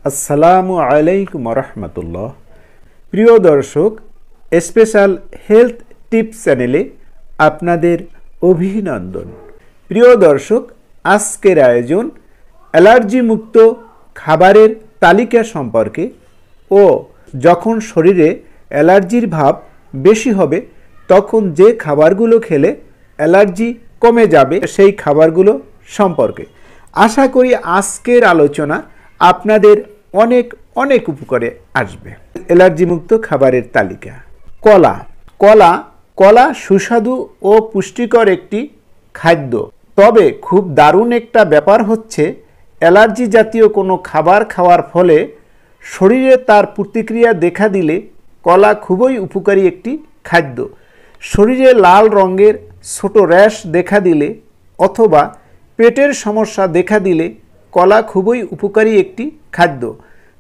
আসসালামু আলাইকুম রহমতুল্লাহ। প্রিয় দর্শক, স্পেশাল হেলথ টিপস চ্যানেলে আপনাদের অভিনন্দন। প্রিয় দর্শক, আজকের আয়োজন অ্যালার্জি মুক্ত খাবারের তালিকা সম্পর্কে ও যখন শরীরে অ্যালার্জির ভাব বেশি হবে তখন যে খাবারগুলো খেলে অ্যালার্জি কমে যাবে সেই খাবারগুলো সম্পর্কে। আশা করি আজকের আলোচনা আপনাদের অনেক অনেক উপকারে আসবে। অ্যালার্জি মুক্ত খাবারের তালিকা। কলা সুস্বাদু ও পুষ্টিকর একটি খাদ্য, তবে খুব দারুণ একটা ব্যাপার হচ্ছে অ্যালার্জি জাতীয় কোনো খাবার খাওয়ার ফলে শরীরে তার প্রতিক্রিয়া দেখা দিলে কলা খুবই উপকারী একটি খাদ্য। শরীরে লাল রঙের ছোট র্যাশ দেখা দিলে অথবা পেটের সমস্যা দেখা দিলে কলা খুবই উপকারী একটি খাদ্য,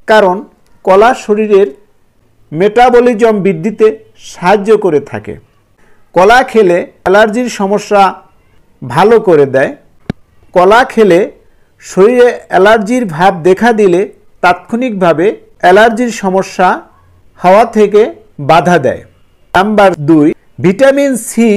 কারণ কলা শরীরের মেটাবলিজম বৃদ্ধিতে সাহায্য করে থাকে। কলা খেলে অ্যালার্জির সমস্যা ভালো করে দেয়। কলা খেলে শরীরে অ্যালার্জির ভাব দেখা দিলে তাৎক্ষণিকভাবে অ্যালার্জির সমস্যা হওয়া থেকে বাধা দেয়। নাম্বার 2, ভিটামিন সি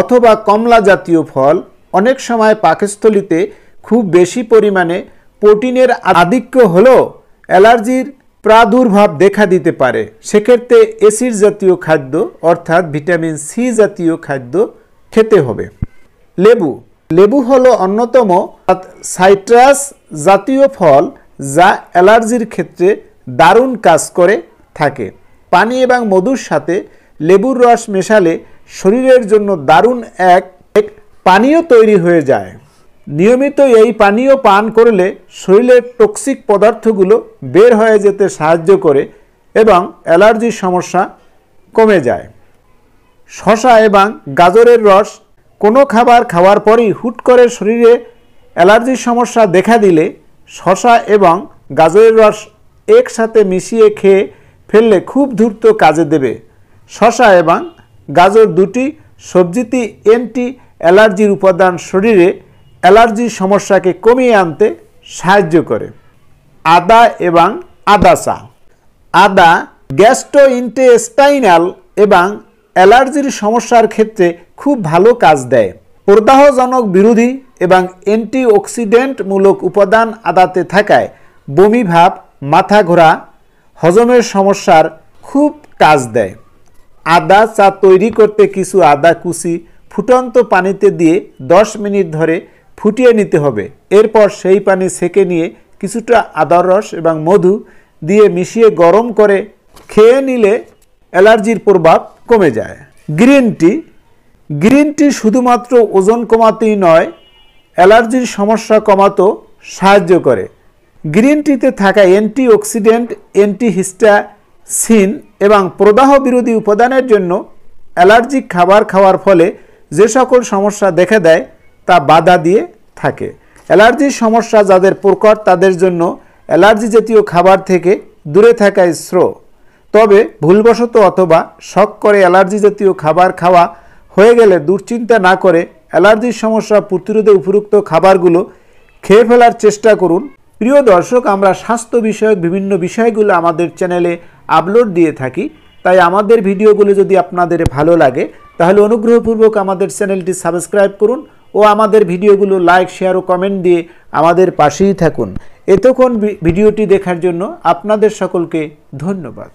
অথবা কমলা জাতীয় ফল। অনেক সময় পাকস্থলীতে খুব বেশি পরিমাণে প্রোটিনের আধিক্য হলেও অ্যালার্জির প্রাদুর্ভাব দেখা দিতে পারে। সেক্ষেত্রে অ্যাসিড জাতীয় খাদ্য অর্থাৎ ভিটামিন সি জাতীয় খাদ্য খেতে হবে। লেবু হলো অন্যতম সাইট্রাস জাতীয় ফল যা অ্যালার্জির ক্ষেত্রে দারুণ কাজ করে থাকে। পানি এবং মধুর সাথে লেবুর রস মেশালে শরীরের জন্য দারুণ এক পানীয় তৈরি হয়ে যায়। নিয়মিত এই পানীয় পান করলে শরীরের টক্সিক পদার্থগুলো বের হয়ে যেতে সাহায্য করে এবং অ্যালার্জির সমস্যা কমে যায়। শসা এবং গাজরের রস। কোনো খাবার খাওয়ার পরই হুট করে শরীরে অ্যালার্জির সমস্যা দেখা দিলে শসা এবং গাজরের রস একসাথে মিশিয়ে খেয়ে ফেললে খুব দ্রুত কাজে দেবে। শসা এবং গাজর দুটি সবজিতেই অ্যান্টি অ্যালার্জির উপাদান শরীরে অ্যালার্জির সমস্যাকে কমিয়ে আনতে সাহায্য করে। আদা এবং আদা চা। আদা গ্যাস্ট্রোইন্টেস্টাইনাল এবং অ্যালার্জির সমস্যার ক্ষেত্রে খুব ভালো কাজ দেয়। প্রদাহজনক বিরোধী এবং অ্যান্টিঅক্সিডেন্টমূলক উপাদান আদাতে থাকায় বমি ভাব, মাথা ঘোরা, হজমের সমস্যার খুব কাজ দেয়। আদা চা তৈরি করতে কিছু আদা কুচি ফুটন্ত পানিতে দিয়ে 10 মিনিট ধরে ফুটিয়ে নিতে হবে। এরপর সেই পানি ছেঁকে নিয়ে কিছুটা আদার রস এবং মধু দিয়ে মিশিয়ে গরম করে খেয়ে নিলে অ্যালার্জির প্রভাব কমে যায়। গ্রিন টি শুধুমাত্র ওজন কমাতেই নয়, অ্যালার্জির সমস্যা কমাতেও সাহায্য করে। গ্রিন টিতে থাকা অ্যান্টিঅক্সিডেন্ট, অ্যান্টিহিস্টামিন এবং প্রদাহ বিরোধী উপাদানের জন্য অ্যালার্জিক খাবার খাওয়ার ফলে যে সকল সমস্যা দেখা দেয় তা বাধা দিয়ে থাকে। অ্যালার্জির সমস্যা যাদের প্রকট তাদের জন্য অ্যালার্জি জাতীয় খাবার থেকে দূরে থাকাই শ্রেয়। তবে ভুলবশত অথবা শখ করে অ্যালার্জি জাতীয় খাবার খাওয়া হয়ে গেলে দুশ্চিন্তা না করে অ্যালার্জির সমস্যা প্রতিরোধে উপযুক্ত খাবারগুলো খেয়ে ফেলার চেষ্টা করুন। প্রিয় দর্শক, আমরা স্বাস্থ্য বিষয়ক বিভিন্ন বিষয়গুলো আমাদের চ্যানেলে আপলোড দিয়ে থাকি, তাই আমাদের ভিডিওগুলো যদি আপনাদের ভালো লাগে তাহলে অনুগ্রহপূর্বক আমাদের চ্যানেলটি সাবস্ক্রাইব করুন ও আমাদের ভিডিওগুলো লাইক, শেয়ার ও কমেন্ট দিয়ে আমাদের পাশেই থাকুন। এতক্ষণ ভিডিওটি দেখার জন্য আপনাদের সকলকে ধন্যবাদ।